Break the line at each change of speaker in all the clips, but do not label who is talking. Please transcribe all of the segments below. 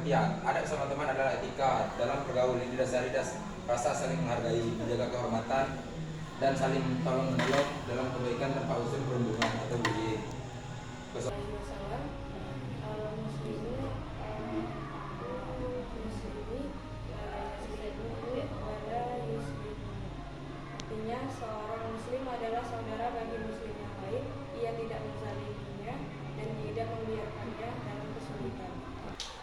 pengertian. Adab sama teman adalah etika dalam pergaulan yang didasari rasa saling menghargai, menjaga kehormatan, dan saling tolong menolong dalam kebaikan tanpa unsur perundungan atau bullying.
Artinya seorang muslim adalah saudara bagi muslim yang lain. Ia tidak menzaliminya dan tidak membiarkannya dalam kesulitan.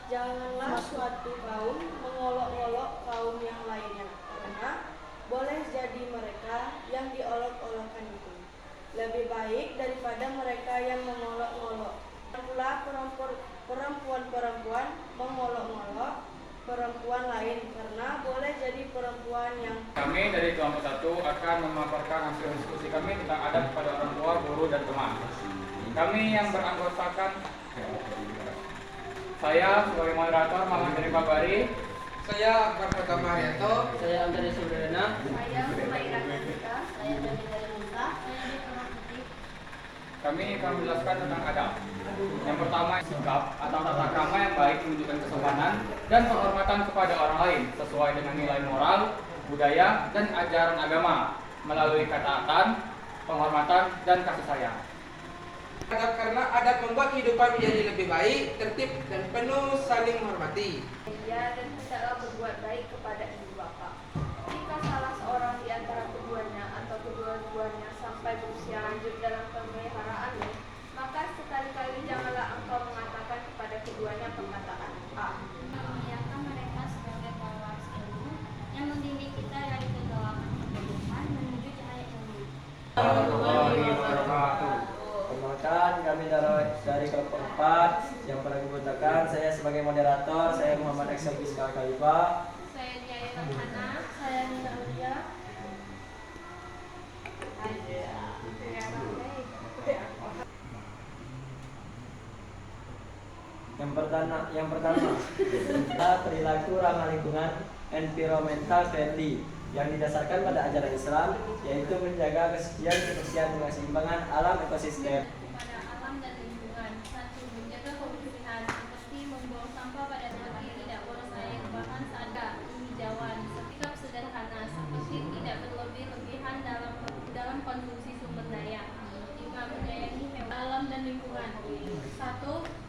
Janganlah suatu kaum mengolok-olok kaum yang lainnya, karena boleh jadi mereka yang diolok-olokkan itu lebih baik daripada mereka yang mengolok-olok. Pula perempuan-perempuan mengolok-olok perempuan lain, karena boleh jadi perempuan yang...
Kami dari kelompok 1 akan memaparkan hasil diskusi kami tentang adab kepada orang tua, guru, dan teman. Kami yang beranggotakan saya sebagai moderator Muhammad Dari Pabari,
saya Akbar Pratama Haryanto,
saya Antara Sudana,
saya Humaira Kasika, saya dari Musa, saya di Putih.
kami akan menjelaskan tentang adab. Yang pertama, sikap atau tata krama yang baik menunjukkan kesopanan dan penghormatan kepada orang lain sesuai dengan nilai moral, budaya, dan ajaran agama melalui ketaatan, penghormatan, dan kasih sayang.
adab karena adab membuat kehidupan menjadi lebih baik, tertib, dan penuh saling menghormati.
Ya, dan hendaklah berbuat baik kepada ibu bapa. Jika salah seorang di antara keduanya atau kedua-duanya sampai berusia lanjut dalam pemeliharaanmu, maka sekali-kali janganlah engkau mengatakan kepada keduanya perkataan A.
Memuliakan mereka sebagai pewaris ilmu yang membimbing kita dari kegelapan kebodohan menuju cahaya ilmu.
warahmatullahi wabarakatuh. Perkenalkan, kami dari kelompok 4 yang pernah dibutuhkan. Saya sebagai moderator, saya Muhammad Eksan Fiskal Khalifah.
Saya Jaya Hana, saya Nina Ulia.
Yang pertama, perilaku ramah lingkungan environmental friendly yang didasarkan pada ajaran Islam, yaitu menjaga kesucian, kebersihan, dan keseimbangan alam ekosistem.
Kepada alam dan lingkungan. 1. Menjaga kebersihan seperti membuang sampah pada tempat yang tidak boros air, bahan sadar, hijauan, sikap sederhana seperti tidak berlebih-lebihan dalam konsumsi sumber daya. 5. Menyayangi hewan, alam dan lingkungan. 1.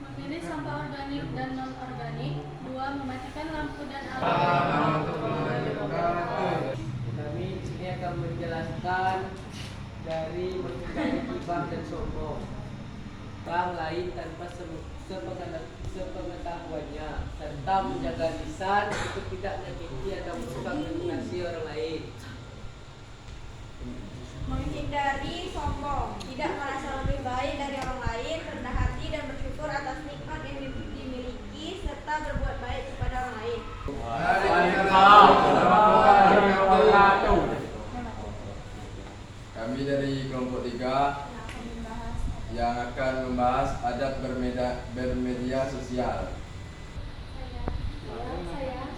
Memilih sampah organik dan non-organik. 2. Mematikan lampu dan alat.
Kami di sini akan menjelaskan dari menghindari gibah dan sombong orang lain tanpa sepengetahuannya, serta menjaga lisan untuk tidak menyakiti atau mendiskriminasi orang lain.
Menghindari sombong, tidak merasa lebih baik dari orang lain, rendah hati dan bersyukur atas nikmat yang dimiliki, serta berbuat baik kepada orang lain.
Kami dari kelompok 3 yang akan membahas adab bermedia sosial.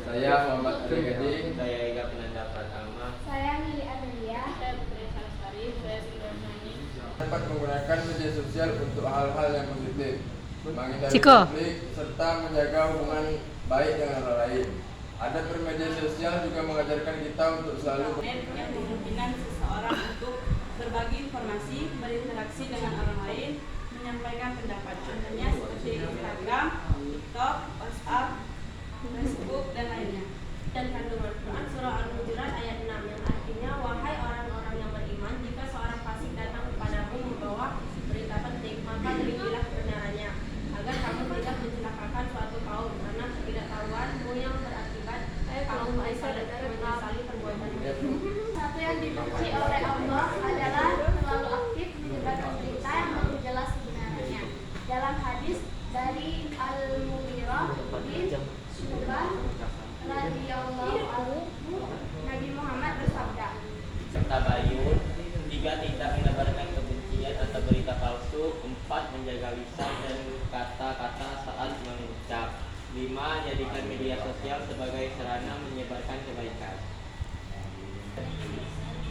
Saya Muhammad Ali Gading.
Saya Ega Penanda Pratama.
Saya Mili Adelia.
Saya Putri Sarasari, saya Sudarmani.
Dapat menggunakan media sosial untuk hal-hal yang positif, menghindari
Ciko.
konflik, serta menjaga hubungan baik dengan orang lain. Adab bermedia sosial juga mengajarkan kita untuk selalu
Yang memungkinkan seseorang untuk berbagi informasi, berinteraksi dengan orang lain, menyampaikan pendapat. Contohnya seperti Instagram, TikTok, WhatsApp, Facebook, dan lainnya.
Dan kandungan Quran surah Al-Hujurat ayat 6 yang artinya, wahai orang-orang yang beriman, jika seorang fasik datang kepadamu membawa berita penting, maka terikilah kebenarannya, agar kamu tidak mencelakakan suatu kaum, karena ketidaktahuanmu yang berakibat kamu menyesali perbuatanmu.
Satu yang dibenci oleh Allah adalah terlalu aktif menyebarkan berita yang belum jelas kebenarannya. Dalam hadis dari Al-Mughirah bin Syu'bah radhiyallahu anhu, Nabi Muhammad bersabda,
Tabayun. 3. Tidak menebarkan kebencian atau berita palsu. 4. Menjaga lisan dan kata-kata saat mengucap. 5. Jadikan media sosial sebagai sarana menyebarkan kebaikan.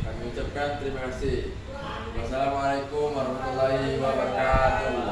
kami ucapkan terima kasih. Wassalamualaikum warahmatullahi wabarakatuh.